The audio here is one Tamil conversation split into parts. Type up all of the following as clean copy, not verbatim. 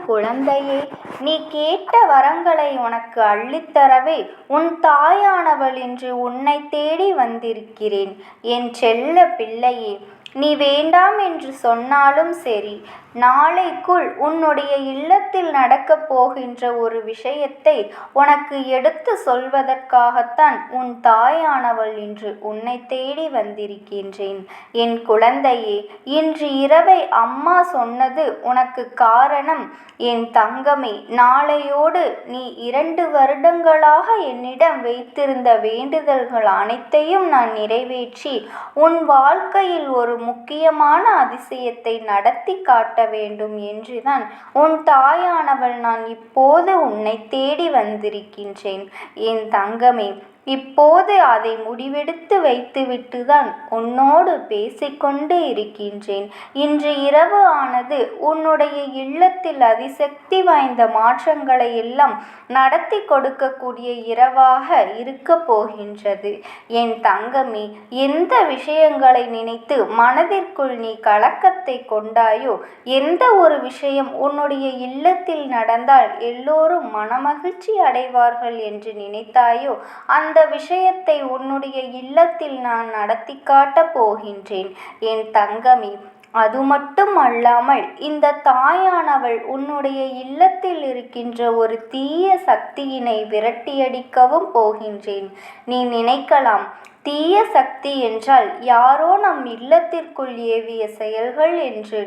குழந்தையே, நீ கேட்ட வரங்களை உனக்கு அள்ளித்தரவே உன் தாயானவள் இன்று உன்னைத் தேடி வந்திருக்கிறேன். என் செல்ல பிள்ளையே, நீ வேண்டாம் என்று சொன்னாலும் சரி, நாளைக்குள் உன்னுடைய இல்லத்தில் நடக்கப் போகின்ற ஒரு விஷயத்தை உனக்கு எடுத்து சொல்வதற்காகத்தான் உன் தாயானவள் இன்று உன்னை தேடி வந்திருக்கின்றேன். என் குழந்தையே, இன்று இரவை அம்மா சொன்னது உனக்கு காரணம். என் தங்கமே, நாளையோடு நீ 2 வருடங்களாக என்னிடம் வைத்திருந்த வேண்டுதல்கள் அனைத்தையும் நான் நிறைவேற்றி உன் வாழ்க்கையில் ஒரு முக்கியமான அதிசயத்தை நடத்தி காட்ட வேண்டும் என்றுதான் உன் தாயானவள் நான் இப்போது உன்னை தேடி வந்திருக்கின்றேன். என் தங்கமே, இப்போது அதை முடிவெடுத்து வைத்துவிட்டுதான் உன்னோடு பேசிக்கொண்டு இருக்கின்றேன். இன்று இரவு ஆனது உன்னுடைய இல்லத்தில் அதிசக்தி வாய்ந்த மாற்றங்களை எல்லாம் நடத்தி கொடுக்கக்கூடிய இரவாக இருக்க போகின்றது. என் தங்கமே, எந்த விஷயங்களை நினைத்து மனதிற்குள் நீ கலக்கத்தை கொண்டாயோ, எந்த ஒரு விஷயம் உன்னுடைய இல்லத்தில் நடந்தால் எல்லோரும் மனமகிழ்ச்சி அடைவார்கள் என்று நினைத்தாயோ, அந்த விஷயத்தை உன்னுடைய இல்லத்தில் நான் நடத்தி காட்டப் போகின்றேன். என் தங்கமே, அது மட்டும் அல்லாமல் இந்த தாயானவள் உன்னுடைய இல்லத்தில் இருக்கின்ற ஒரு தீய சக்தியினை விரட்டியடிக்கவும் போகின்றேன். நீ நினைக்கலாம், தீய சக்தி என்றால் யாரோ நம் இல்லத்திற்குள் ஏவிய செயல்கள் என்று.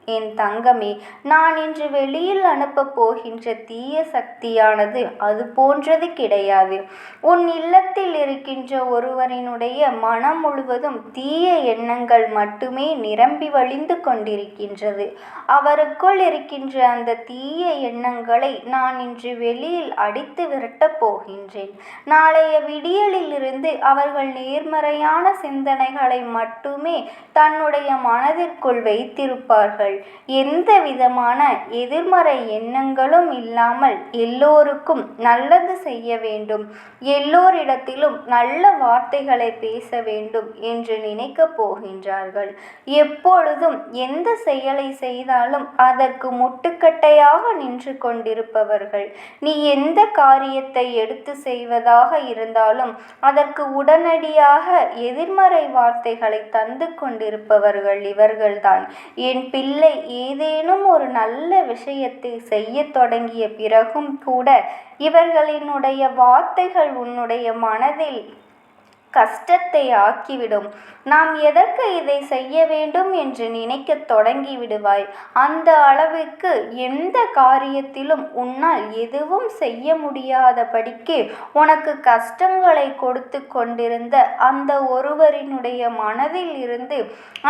என் தங்கமே, நான் இன்று வெளியில் அனுப்பப் போகின்ற தீய சக்தியானது அது போன்றது கிடையாது. உன் இல்லத்தில் இருக்கின்ற ஒருவரினுடைய மனம் முழுவதும் தீய எண்ணங்கள் மட்டுமே நிரம்பி வழிந்து கொண்டிருக்கின்றது. அவருக்குள் இருக்கின்ற அந்த தீய எண்ணங்களை நான் இன்று வெளியில் அடித்து விரட்டப் போகின்றேன். நாளைய விடியலிலிருந்து அவர்கள் நேர்மறையான சிந்தனைகளை மட்டுமே தன்னுடைய மனதிற்குள் வைத்திருப்பார்கள். எந்த விதமான எதிர்மறை எண்ணங்களும் இல்லாமல் எல்லோருக்கும் நல்லது செய்ய வேண்டும், எல்லோரிடத்திலும் நல்ல வார்த்தைகளை பேச வேண்டும் என்று நினைக்கப் போகின்றார்கள். எப்பொழுதும் எந்த செயலை செய்தாலும் அதற்கு முட்டுக்கட்டையாக நின்று கொண்டிருப்பவர்கள். நீ எந்த காரியத்தை எடுத்து செய்வதாக இருந்தாலும் அதற்கு உடனடியாக எதிர்மறை வார்த்தைகளை தந்து கொண்டிருப்பவர்கள் இவர்கள்தான். என் பிள்ளை, ஏதேனும் ஒரு நல்ல விஷயத்தை செய்ய தொடங்கிய பிறகும் கூட இவர்களினுடைய வார்த்தைகள் உன்னுடைய மனதில் கஷ்டத்தை ஆக்கிவிடும். நாம் எதற்கு இதை செய்ய வேண்டும் என்று நினைக்க தொடங்கி விடுவாய். அந்த அளவிற்கு எந்த காரியத்திலும் உன்னால் எதுவும் செய்ய முடியாதபடிக்கு உனக்கு கஷ்டங்களை கொடுத்து கொண்டிருந்த அந்த ஒருவரினுடைய மனதில் இருந்து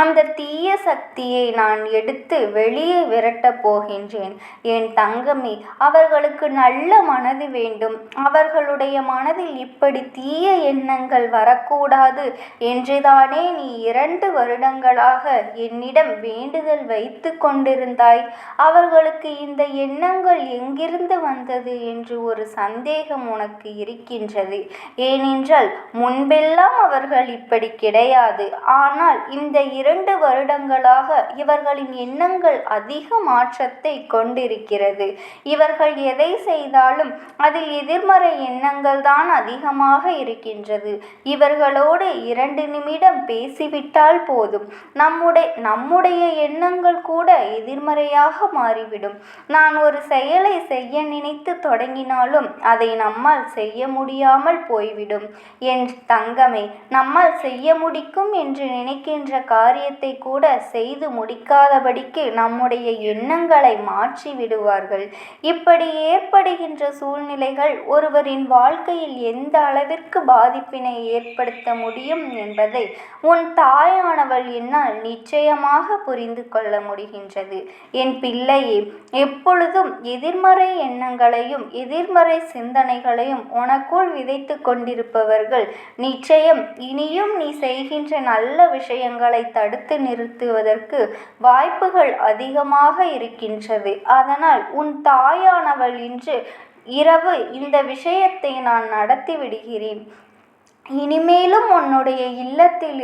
அந்த தீய சக்தியை நான் எடுத்து வெளியே விரட்டப் போகின்றேன். என் தங்கமே, அவர்களுக்கு நல்ல மனது வேண்டும். அவர்களுடைய மனதில் இப்படி தீய எண்ணங்கள் வரக்கூடாது என்றுதானே நீ 2 வருடங்களாக என்னிடம் வேண்டுதல் வைத்து கொண்டிருந்தாய். அவர்களுக்கு இந்த எண்ணங்கள் எங்கிருந்து வந்தது என்று ஒரு சந்தேகம் உனக்கு இருக்கின்றது. ஏனென்றால் முன்பெல்லாம் அவர்கள் இப்படி கிடையாது. ஆனால் இந்த 2 வருடங்களாக இவர்களின் எண்ணங்கள் அதிக மாற்றத்தை கொண்டிருக்கிறது. இவர்கள் எதை செய்தாலும் அதில் எதிர்மறை எண்ணங்கள் தான் அதிகமாக இருக்கின்றது. இவர்களோடு 2 நிமிடம் பேசிவிட்டால் போதும், நம்முடைய எண்ணங்கள் கூட எதிர்மறையாக மாறிவிடும். நான் ஒரு செயலை செய்ய நினைத்து தொடங்கினாலும் அதை நம்மால் செய்ய முடியாமல் போய்விடும். என் தங்கமே, நம்மால் செய்ய முடிக்கும் என்று நினைக்கின்ற காரியத்தை கூட செய்து முடிக்காதபடிக்கு நம்முடைய எண்ணங்களை மாற்றி விடுவார்கள். இப்படி ஏற்படுகின்ற சூழ்நிலைகள் ஒருவரின் வாழ்க்கையில் எந்த அளவிற்கு பாதிப்பினை ஏற்படுத்த முடியும் என்பதை உன் தாயானவள் என்னால் நிச்சயமாக புரிந்து கொள்ள முடிகின்றது. என் பிள்ளையே, எப்பொழுதும் எதிர்மறை எண்ணங்களையும் எதிர்மறை சிந்தனைகளையும் உனக்குள் விதைத்து கொண்டிருப்பவர்கள் நிச்சயம் இனியும் நீ செய்கின்ற நல்ல விஷயங்களை தடுத்து நிறுத்துவதற்கு வாய்ப்புகள் அதிகமாக இருக்கின்றது. அதனால் உன் தாயானவள் இன்று இரவு இந்த விஷயத்தை நான் நடத்தி விடுகிறேன். இனிமேலும் உன்னுடைய இல்லத்தில்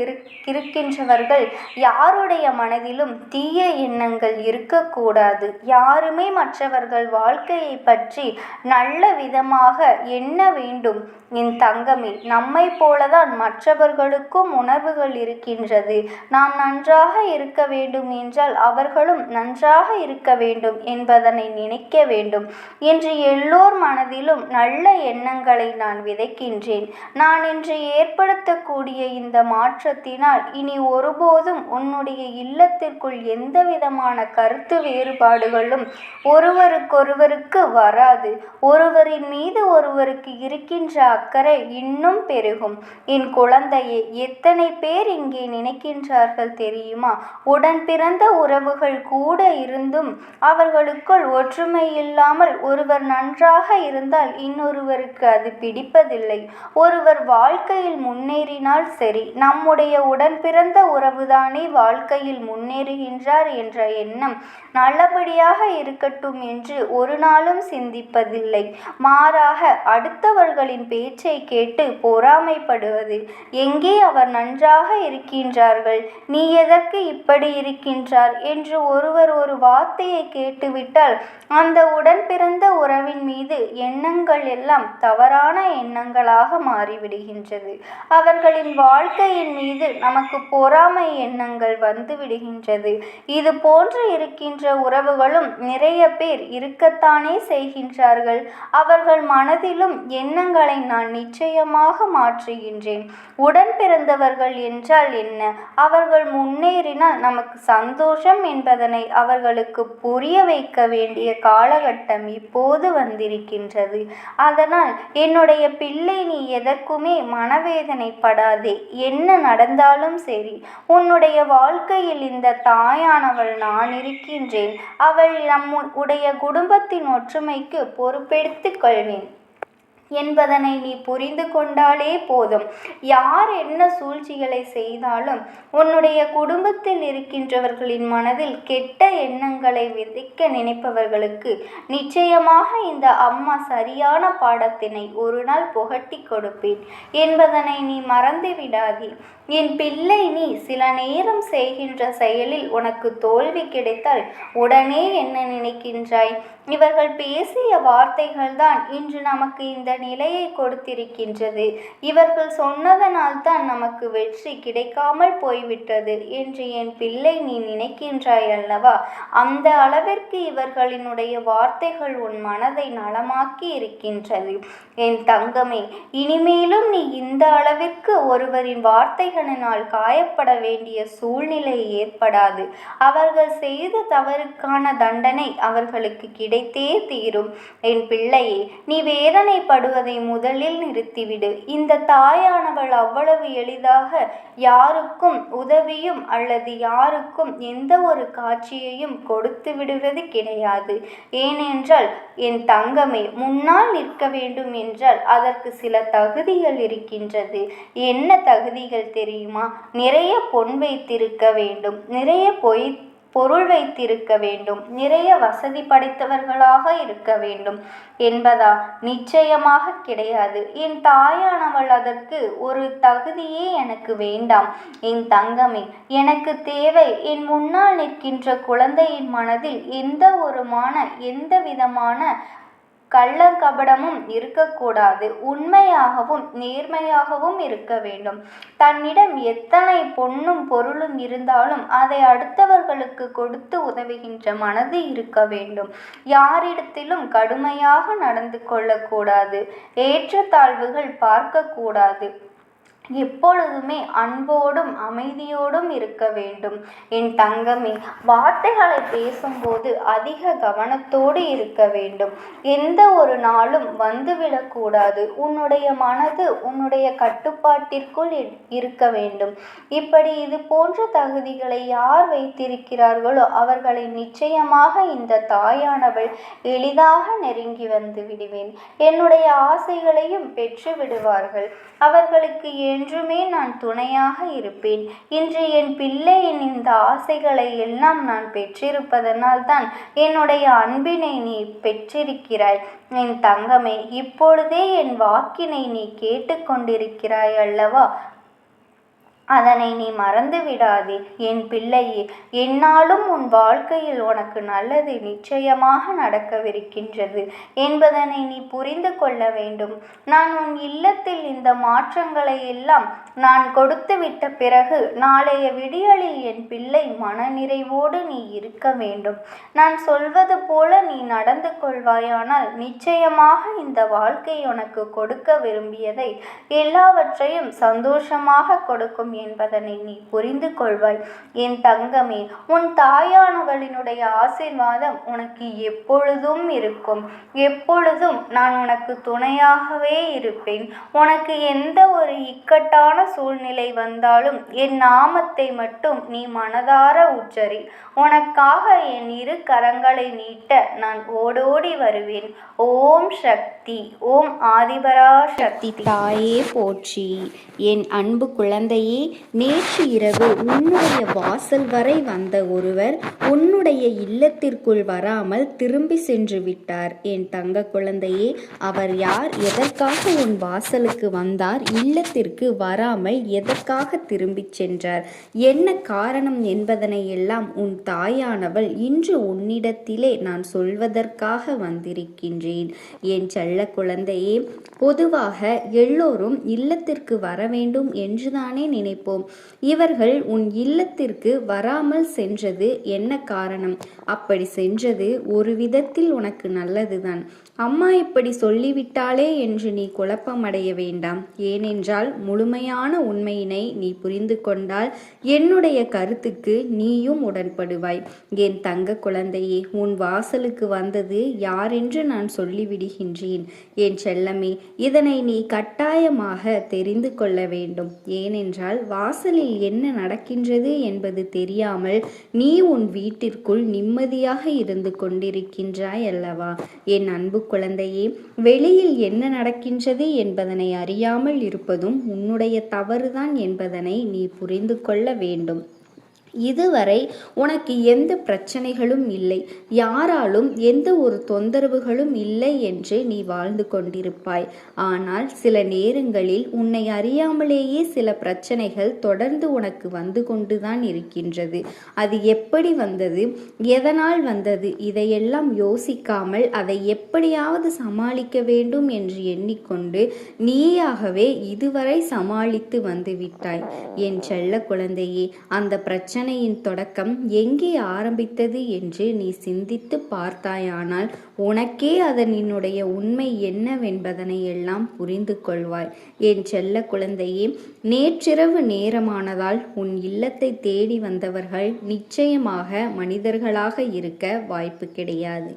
இருக்கின்றவர்கள் யாருடைய மனதிலும் தீய எண்ணங்கள் இருக்கக்கூடாது. யாருமே மற்றவர்கள் வாழ்க்கையை பற்றி நல்ல விதமாக எண்ண வேண்டும். என் தங்கமே, நம்மை போலதான் மற்றவர்களுக்கும் உணர்வுகள் இருக்கின்றது. நாம் நன்றாக இருக்க வேண்டும் என்றால் அவர்களும் நன்றாக இருக்க வேண்டும் என்பதனை நினைக்க வேண்டும் என்று எல்லோர் மனதிலும் நல்ல எண்ணங்களை நான் விதைக்கின்றேன். நான் இன்று ஏற்படுத்தக்கூடிய இந்த மாற்றத்தினால் இனி ஒருபோதும் உன்னுடைய இல்லத்திற்குள் எந்தவிதமான கருத்து வேறுபாடுகளும் ஒருவருக்கொருவருக்கு வராது. ஒருவரின் மீது ஒருவருக்கு இருக்கின்ற அக்கறை இன்னும் பெருகும். என் குழந்தையே, எத்தனை பேர் இங்கே நினைக்கின்றார்கள் தெரியுமா? உடன் பிறந்த உறவுகள் கூட இருந்தும் அவர்களுக்குள் ஒற்றுமை இல்லாமல் ஒருவர் நன்றாக இருந்தால் இன்னொருவருக்கு அது பிடிப்பதில்லை. ஒருவர் வாழ்க்கையில் முன்னேறினால் சரி, நம்முடைய உடன் பிறந்த உறவுதானே வாழ்க்கையில் முன்னேறுகின்றார் என்ற எண்ணம் நல்லபடியாக இருக்கட்டும் என்று ஒரு நாளும் சிந்திப்பதில்லை. மாறாக அடுத்தவர்களின் பேச்சை கேட்டு பொறாமைப்படுவது. எங்கே அவர் நன்றாக இருக்கின்றார்கள், நீ எதற்கு இப்படி இருக்கின்றார் என்று ஒருவர் ஒரு வார்த்தையை கேட்டுவிட்டால் அந்த உடன் பிறந்த உறவின் மீது எண்ணங்கள் எல்லாம் தவறான எண்ணங்களாக மாறிவிடுகின்றது. அவர்களின் வாழ்க்கையின் மீது நமக்கு பொறாமை எண்ணங்கள் வந்து விடுகின்றது. இது போன்று இருக்கின்ற உறவுகளும் நிறைய பேர் இருக்கத்தானே செய்கின்றார்கள். அவர்கள் மனதிலும் எண்ணங்களை நான் நிச்சயமாக மாற்றுகின்றேன். உடன் பிறந்தவர்கள் என்றால் என்ன? அவர்கள் முன்னேறினால் நமக்கு சந்தோஷம் என்பதனை அவர்களுக்கு புரிய வைக்க வேண்டிய காலகட்டம் இப்போது வந்திருக்கின்றது. அதனால் என்னுடைய பிள்ளை, நீ எதற்குமே மனவேதனைப்படாதே. என்ன நடந்தாலும் சரி, உன்னுடைய வாழ்க்கையில் இந்த தாயானவள் நான் இருக்கின்றேன். அவள் நம்முடைய குடும்பத்தின் ஒற்றுமைக்கு பொறுப்பெடுத்துக் கொள்வேன் என்பதனை நீ புரிந்து கொண்டாலே போதும். யார் என்ன சூழ்ச்சிகளை செய்தாலும் உன்னுடைய குடும்பத்தில் இருக்கின்றவர்களின் மனதில் கெட்ட எண்ணங்களை விதைக்க நினைப்பவர்களுக்கு நிச்சயமாக இந்த அம்மா சரியான பாடத்தினை ஒரு நாள் புகட்டி கொடுப்பேன் என்பதனை நீ மறந்து விடாதே. என் பிள்ளை, நீ சில நேரம் செய்கின்ற செயலில் உனக்கு தோல்வி கிடைத்தால் உடனே என்ன நினைக்கின்றாய்? இவர்கள் பேசிய வார்த்தைகள்தான் இன்று நமக்கு இந்த நிலையை கொடுத்திருக்கின்றது. இவர்கள் சொன்னதனால் தான் நமக்கு வெற்றி கிடைக்காமல் போய்விட்டது என்று என் பிள்ளை நீ நினைக்கின்றாய் அல்லவா? அந்த அளவிற்கு இவர்களினுடைய வார்த்தைகள் உன் மனதை நலமாக்கி இருக்கின்றது. என் தங்கமே, இனிமேலும் நீ இந்த அளவிற்கு ஒருவரின் வார்த்தைகளினால் காயப்பட வேண்டிய சூழ்நிலை ஏற்படாது. அவர்கள் செய்த தவறுக்கான தண்டனை அவர்களுக்கு கிடைத்தே தீரும். என் பிள்ளையே, நீ வேதனைப்படுவதை முதலில் நிறுத்திவிடு. இந்த தாயானவள் அவ்வளவு எளிதாக யாருக்கும் உதவியும் அல்லது யாருக்கும் எந்த ஒரு காட்சியையும் கொடுத்து விடுவது கிடையாது. ஏனென்றால் என் தங்கமே, முன்னால் நிற்க வேண்டும் என்றால் அதற்கு சில தகுதிகள் இருக்கின்றது. என்ன தகுதிகள் தெரியுமா? நிறைய பொன் வைத்திருக்க வேண்டும், நிறைய பொருள் வைத்திருக்க வேண்டும், நிறைய வசதி படைத்தவர்களாக இருக்க வேண்டும் என்பதா? நிச்சயமாக கிடையாது. என் தாயானவள் அதற்கு ஒரு தகுதியே எனக்கு வேண்டாம். என் தங்கமே, எனக்கு தேவை என் முன்னால் நிற்கின்ற குழந்தையின் மனதில் எந்த விதமான கள்ளக்கபடமும் இருக்கக்கூடாது. உண்மையாகவும் நேர்மையாகவும் இருக்க வேண்டும். தன்னிடம் எத்தனை பொன்னும் பொருளும் இருந்தாலும் அதை அடுத்தவர்களுக்கு கொடுத்து உதவுகின்ற மனது இருக்க வேண்டும். யாரிடத்திலும் கடுமையாக நடந்து கொள்ளக்கூடாது. ஏற்றத்தாழ்வுகள் பார்க்கக்கூடாது. எப்பொழுதுமே அன்போடும் அமைதியோடும் இருக்க வேண்டும். என் தங்கமே, வார்த்தைகளை பேசும்போது அதிக கவனத்தோடு இருக்க வேண்டும். எந்த ஒரு நாளும் வந்துவிடக்கூடாது. உன்னுடைய மனது உன்னுடைய கட்டுப்பாட்டிற்குள் இருக்க வேண்டும். இப்படி இது போன்ற தகுதிகளை யார் வைத்திருக்கிறார்களோ அவர்களை நிச்சயமாக இந்த தாயானவள் எளிதாக நெருங்கி வந்து விடுவேன். என்னுடைய ஆசைகளையும் பெற்று விடுவார்கள். அவர்களுக்கு என்றுமே நான் துணையாக இருப்பேன். இன்று என் பிள்ளையின் இந்த ஆசைகளை எல்லாம் நான் பெற்றிருப்பதனால் தான் என்னுடைய அன்பினை நீ பெற்றிருக்கிறாய். என் தங்கமே, இப்பொழுதே என் வாக்கினை நீ கேட்டுக்கொண்டிருக்கிறாய் அல்லவா? அதனை நீ மறந்து விடாதே என் பிள்ளையே. என்னாலும் உன் வாழ்க்கையில் உனக்கு நல்லது நிச்சயமாக நடக்கவிருக்கின்றது என்பதனை நீ புரிந்து கொள்ள வேண்டும். நான் உன் இல்லத்தில் இந்த மாற்றங்களை எல்லாம் நான் கொடுத்து விட்ட பிறகு நாளைய விடியலில் என் பிள்ளை மனநிறைவோடு நீ இருக்க வேண்டும். நான் சொல்வது போல நீ நடந்து கொள்வாயானால் நிச்சயமாக இந்த வாழ்க்கை உனக்கு கொடுக்க விரும்பியதை எல்லாவற்றையும் சந்தோஷமாக கொடுக்கும் என்பதனை நீ புரிந்து கொள்வாய். என் தங்கமே, உன் தாயானவளினுடைய ஆசீர்வாதம் உனக்கு எப்பொழுதும் இருக்கும். எப்பொழுதும் நான் உனக்கு துணையாகவே இருப்பேன். உனக்கு எந்த ஒரு இக்கட்டான சூழ்நிலை வந்தாலும் என் நாமத்தை மட்டும் நீ மனதார உச்சரி. உனக்காக என் இரு கரங்களை நீட்ட நான் ஓடோடி வருவேன். ஓம் சக்தி, ஓம் ஆதிபரா சக்தி தாயே போற்றி. என் அன்பு குழந்தையே, நேற்று இரவு உன்னுடைய வாசல் வரை வந்த ஒருவர் உன்னுடைய இல்லத்திற்குள் வராமல் திரும்பி சென்று விட்டார். என் தங்க குழந்தையே, அவர் யார்? எதற்காக உன் வாசலுக்கு வந்தார்? இல்லத்திற்கு வராமல் எதற்காக திரும்பி சென்றார்? என்ன காரணம் என்பதனை எல்லாம் உன் தாயானவள் இன்று உன்னிடத்திலே நான் சொல்வதற்காக வந்திருக்கின்றேன். என் செல்ல குழந்தையே, பொதுவாக எல்லோரும் இல்லத்திற்கு வர வேண்டும் என்றுதானே நினைப்போம். இவர்கள் உன் இல்லத்திற்கு வராமல் சென்றது என்ன காரணம்? அப்படி சென்றது ஒரு விதத்தில் உனக்கு நல்லதுதான். அம்மா இப்படி சொல்லிவிட்டாளே என்று நீ குழப்பமடைய வேண்டாம். ஏனென்றால் முழுமையான உண்மையினை நீ புரிந்து கொண்டால் என்னுடைய கருத்துக்கு நீயும் உடன்படுவாய். என் தங்க குழந்தையே, உன் வாசலுக்கு வந்தது யாரென்று நான் சொல்லிவிடுகின்றேன். என் செல்லமே, இதனை நீ கட்டாயமாக தெரிந்து கொள்ள வேண்டும். ஏனென்றால் வாசலில் என்ன நடக்கின்றது என்பது தெரியாமல் நீ உன் வீட்டிற்குள் நிம்மதியாக இருந்து கொண்டிருக்கின்றாய் அல்லவா? என் அன்பு குழந்தையே, வெளியில் என்ன நடக்கின்றது என்பதனை அறியாமல் இருப்பதும் உன்னுடைய தவறுதான் என்பதனை நீ புரிந்து கொள்ள வேண்டும். இதுவரை உனக்கு எந்த பிரச்சனைகளும் இல்லை, யாராலும் எந்த ஒரு தொந்தரவுகளும் இல்லை என்று நீ வாழ்ந்து கொண்டிருப்பாய். ஆனால் சில நேரங்களில் உன்னை அறியாமலேயே சில பிரச்சனைகள் தொடர்ந்து உனக்கு வந்து கொண்டுதான் இருக்கின்றது. அது எப்படி வந்தது, எதனால் வந்தது, இதையெல்லாம் யோசிக்காமல் அதை எப்படியாவது சமாளிக்க வேண்டும் என்று எண்ணிக்கொண்டு நீயாகவே இதுவரை சமாளித்து வந்து விட்டாய். என் செல்ல குழந்தையே, அந்த பிரச்சனையின் தொடக்கம் எங்கே ஆரம்பித்தது என்று நீ சிந்தித்து பார்த்தாயானால் உனக்கே அதனுடைய உண்மை என்னவென்பதனை எல்லாம் புரிந்து கொள்வாய். என் செல்ல குழந்தையே, நேற்றிரவு நேரமானதால் உன் இல்லத்தை தேடி வந்தவர்கள் நிச்சயமாக மனிதர்களாக இருக்க வாய்ப்பு கிடையாது.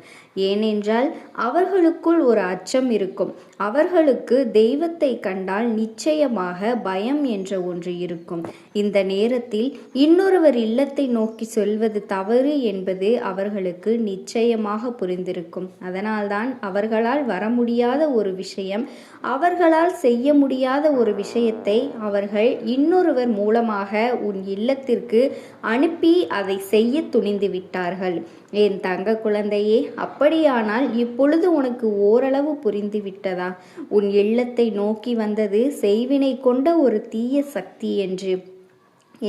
ஏனென்றால் அவர்களுக்குள் ஒரு அச்சம் இருக்கும். அவர்களுக்கு தெய்வத்தை கண்டால் நிச்சயமாக பயம் என்ற ஒன்று இருக்கும். இந்த நேரத்தில் இன்னொருவர் இல்லத்தை நோக்கி சொல்வது தவறு என்பது அவர்களுக்கு நிச்சயமாக புரிந்திருக்கும். அதனால்தான் அவர்களால் வர முடியாத ஒரு விஷயம், அவர்களால் செய்ய முடியாத ஒரு விஷயத்தை அவர்கள் இன்னொருவர் மூலமாக உன் இல்லத்திற்கு அனுப்பி அதை செய்ய துணிந்து விட்டார்கள். என் தங்க குழந்தையே, அப்படியானால் இப்பொழுது உனக்கு ஓரளவு புரிந்து விட்டதா? உன் இல்லத்தை நோக்கி வந்தது செய்வினை கொண்ட ஒரு தீய சக்தி என்று.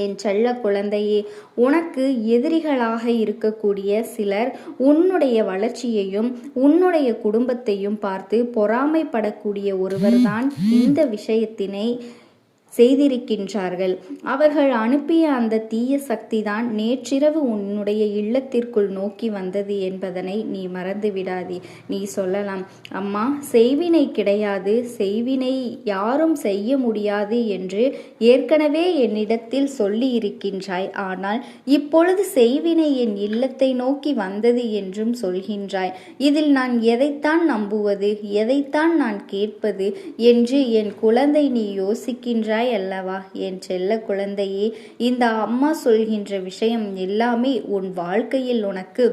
என் செல்ல குழந்தையே, உனக்கு எதிரிகளாக இருக்கக்கூடிய சிலர் உன்னுடைய வளர்ச்சியையும் உன்னுடைய குடும்பத்தையும் பார்த்து பொறாமைப்படக்கூடிய ஒருவர்தான் இந்த விஷயத்தினை செய்திருக்கின்றார்கள். அவர்கள் அனுப்பிய அந்த தீய சக்தி தான் நேற்றிரவு உன்னுடைய இல்லத்திற்குள் நோக்கி வந்தது என்பதனை நீ மறந்து விடாதே. நீ சொல்லலாம், அம்மா செய்வினை கிடையாது, செய்வினை யாரும் செய்ய முடியாது என்று ஏற்கனவே என்னிடத்தில் சொல்லி இருக்கின்றாய். ஆனால் இப்பொழுது செய்வினை என் இல்லத்தை நோக்கி வந்தது என்றும் சொல்கின்றாய். இதில் நான் எதைத்தான் நம்புவது, எதைத்தான் நான் கேட்பது என்று என் குழந்தை நீ யோசிக்கின்றாய் அல்லவா? என் செல்ல குழந்தையே, இந்த அம்மா சொல்கின்ற விஷயம் எல்லாமே உன் வாழ்க்கையில் உனக்கு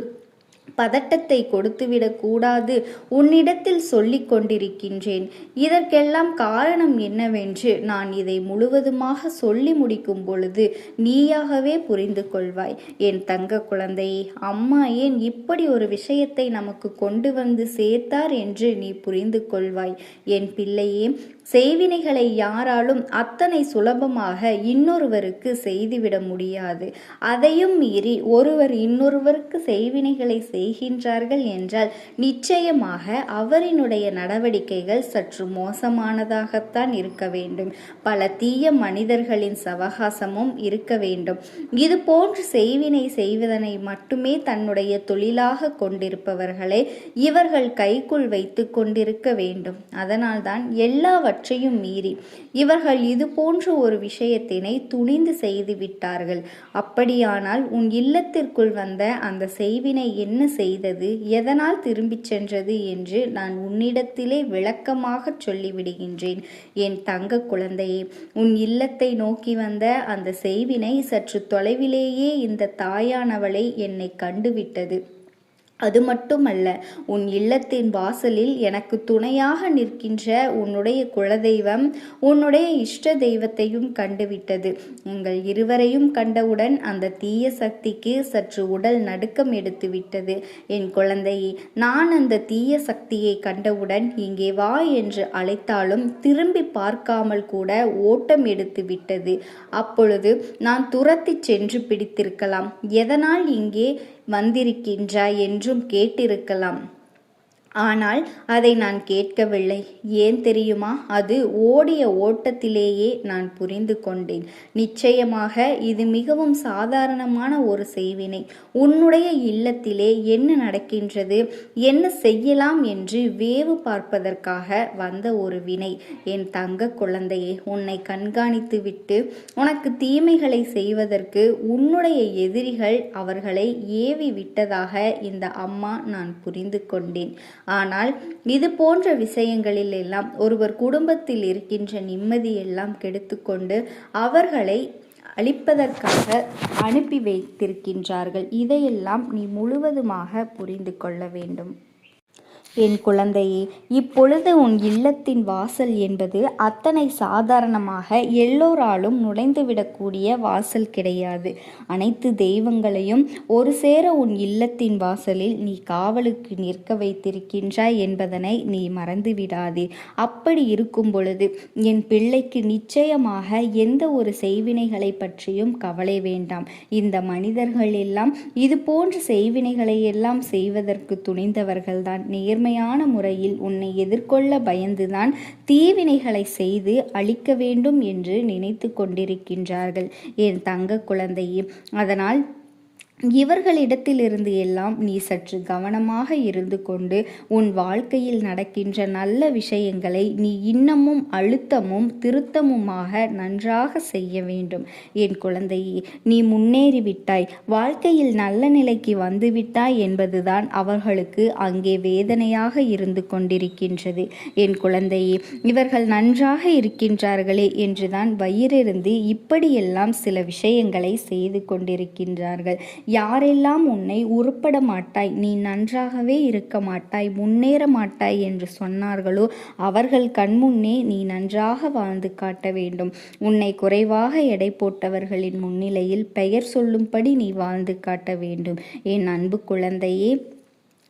பதட்டத்தை கொடுத்துவிடக் கூடாது உன்னிடத்தில் சொல்லிக் கொண்டிருக்கின்றேன். இதற்கெல்லாம் காரணம் என்னவென்று நான் இதை முழுவதுமாக சொல்லி முடிக்கும் பொழுது நீயாகவே புரிந்து கொள்வாய். என் தங்க குழந்தையே, அம்மா ஏன் இப்படி ஒரு விஷயத்தை நமக்கு கொண்டு வந்து சேர்த்தார் என்று நீ புரிந்து கொள்வாய். என் பிள்ளையே, செய்வினைகளை யாராலும் அத்தனை சுலபமாக இன்னொருவருக்கு செய்துவிட முடியாது. அதையும் மீறி ஒருவர் இன்னொருவருக்கு செய்வினைகளை செய்கின்றார்கள் என்றால் நிச்சயமாக அவரினுடைய நடவடிக்கைகள் சற்று மோசமானதாகத்தான் இருக்க வேண்டும். பல தீய மனிதர்களின் சவகாசமும் இருக்க வேண்டும். இது போன்று செய்வினை செய்வதனை மட்டுமே தன்னுடைய தொழிலாக கொண்டிருப்பவர்களை இவர்கள் கைக்குள் வைத்து கொண்டிருக்க வேண்டும். அதனால்தான் எல்லாவற்றையும் மீறி இவர்கள் இது போன்ற ஒரு விஷயத்தினை துணிந்து செய்து விட்டார்கள். அப்படியானால் உன் இல்லத்திற்குள் வந்த அந்த செய்வினை என்ன செய்தது, எதனால் திரும்பிச் சென்றது என்று நான் உன்னிடத்திலே விளக்கமாக சொல்லிவிடுகின்றேன். என் தங்க குழந்தையே, உன் இல்லத்தை நோக்கி வந்த அந்த செய்வினை சற்று தொலைவிலேயே இந்த தாயானவளை என்னை கண்டுவிட்டது. அது மட்டுமல்ல, உன் இல்லத்தின் வாசலில் எனக்கு துணையாக நிற்கின்ற உன்னுடைய குலதெய்வம், உன்னுடைய இஷ்ட தெய்வத்தையும் கண்டுவிட்டது. உங்கள் இருவரையும் கண்டவுடன் அந்த தீய சக்திக்கு சற்று உடல் நடுக்கம் எடுத்து விட்டது. என் குழந்தையே, நான் அந்த தீய சக்தியை கண்டவுடன் இங்கே வா என்று அழைத்தாலும் திரும்பி பார்க்காமல் கூட ஓட்டம் எடுத்து விட்டது. அப்பொழுது நான் துரத்தி சென்று பிடித்திருக்கலாம். எதனால் இங்கே வந்திருக்கின்றாய் என்றும் கேட்டிருக்கலாம். ஆனால் அதை நான் கேட்கவில்லை. ஏன் தெரியுமா? அது ஓடிய ஓட்டத்திலேயே நான் புரிந்து கொண்டேன். நிச்சயமாக இது மிகவும் சாதாரணமான ஒரு செய்வினை. உன்னுடைய இல்லத்திலே என்ன நடக்கின்றது, என்ன செய்யலாம் என்று வேவு பார்ப்பதற்காக வந்த ஒரு வினை. என் தங்க குழந்தையே, உன்னை கண்காணித்து விட்டு உனக்கு தீமைகளை செய்வதற்கு உன்னுடைய எதிரிகள் அவர்களை ஏவி விட்டதாக இந்த அம்மா நான் புரிந்து கொண்டேன். ஆனால் இது போன்ற விஷயங்களில் எல்லாம் ஒருவர் குடும்பத்தில் இருக்கின்ற நிம்மதியெல்லாம் கெடுத்துக்கொண்டு அவர்களை அழிப்பதற்காக அனுப்பி வைத்திருக்கின்றார்கள். இதையெல்லாம் நீ முழுவதுமாக புரிந்து கொள்ள வேண்டும். என் குழந்தையே, இப்பொழுது உன் இல்லத்தின் வாசல் என்பது அத்தனை சாதாரணமாக எல்லோராலும் நுழைந்துவிடக்கூடிய வாசல் கிடையாது. அனைத்து தெய்வங்களையும் ஒரு சேர உன் இல்லத்தின் வாசலில் நீ காவலுக்கு நிற்க வைத்திருக்கின்றாய் என்பதனை நீ மறந்துவிடாதே. அப்படி இருக்கும் பொழுது என் பிள்ளைக்கு நிச்சயமாக எந்த ஒரு செய்வினைகளை பற்றியும் கவலை வேண்டாம். இந்த மனிதர்கள் எல்லாம் இது போன்ற செய்வினைகளை எல்லாம் செய்வதற்கு துணிந்தவர்கள்தான். நேர்மையான முறையில் உன்னை எதிர்கொள்ள பயந்துதான் தீவினைகளை செய்து அழிக்க வேண்டும் என்று நினைத்து கொண்டிருக்கின்றார்கள் என் தங்க குழந்தையே. அதனால் இவர்களிடத்திலிருந்து எல்லாம் நீ சற்று கவனமாக இருந்து கொண்டு உன் வாழ்க்கையில் நடக்கின்ற நல்ல விஷயங்களை நீ இன்னமும் அழுத்தமும் திருத்தமுமாக நன்றாக செய்ய வேண்டும். என் குழந்தையே, நீ முன்னேறிவிட்டாய், வாழ்க்கையில் நல்ல நிலைக்கு வந்துவிட்டாய் என்பதுதான் அவர்களுக்கு அங்கே வேதனையாக இருந்து கொண்டிருக்கின்றது. என் குழந்தையே, இவர்கள் நன்றாக இருக்கின்றார்களே என்றுதான் வயிறிருந்து இப்படியெல்லாம் சில விஷயங்களை செய்து கொண்டிருக்கின்றார்கள். யாரெல்லாம் உன்னை உருப்பட மாட்டாய், நீ நன்றாகவே இருக்க மாட்டாய், முன்னேற மாட்டாய் என்று சொன்னார்களோ அவர்கள் கண்முன்னே நீ நன்றாக வாழ்ந்து காட்ட வேண்டும். உன்னை குறைவாக எடை போட்டவர்களின் முன்னிலையில் பெயர் சொல்லும்படி நீ வாழ்ந்து காட்ட வேண்டும். என் அன்பு குழந்தையே,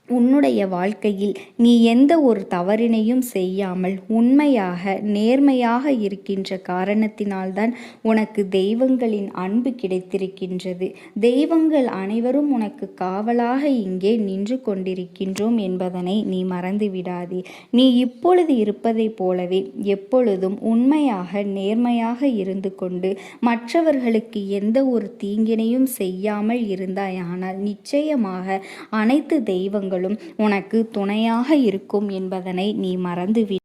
உன்னுடைய வாழ்க்கையில் நீ எந்த ஒரு தவறினையும் செய்யாமல் உண்மையாக நேர்மையாக இருக்கின்ற காரணத்தினால்தான் உனக்கு தெய்வங்களின் அன்பு கிடைத்திருக்கின்றது. தெய்வங்கள் அனைவரும் உனக்கு காவலாக இங்கே நின்று கொண்டிருக்கின்றோம் என்பதனை நீ மறந்து விடாதே. நீ இப்பொழுது இருப்பதைப் போலவே எப்பொழுதும் உண்மையாக நேர்மையாக இருந்து கொண்டு மற்றவர்களுக்கு எந்த ஒரு தீங்கினையும் செய்யாமல் இருந்தாயானால் நிச்சயமாக அனைத்து தெய்வங்களும் உனக்கு துணையாக இருக்கும் என்பதனை நீ மறந்துவிடு.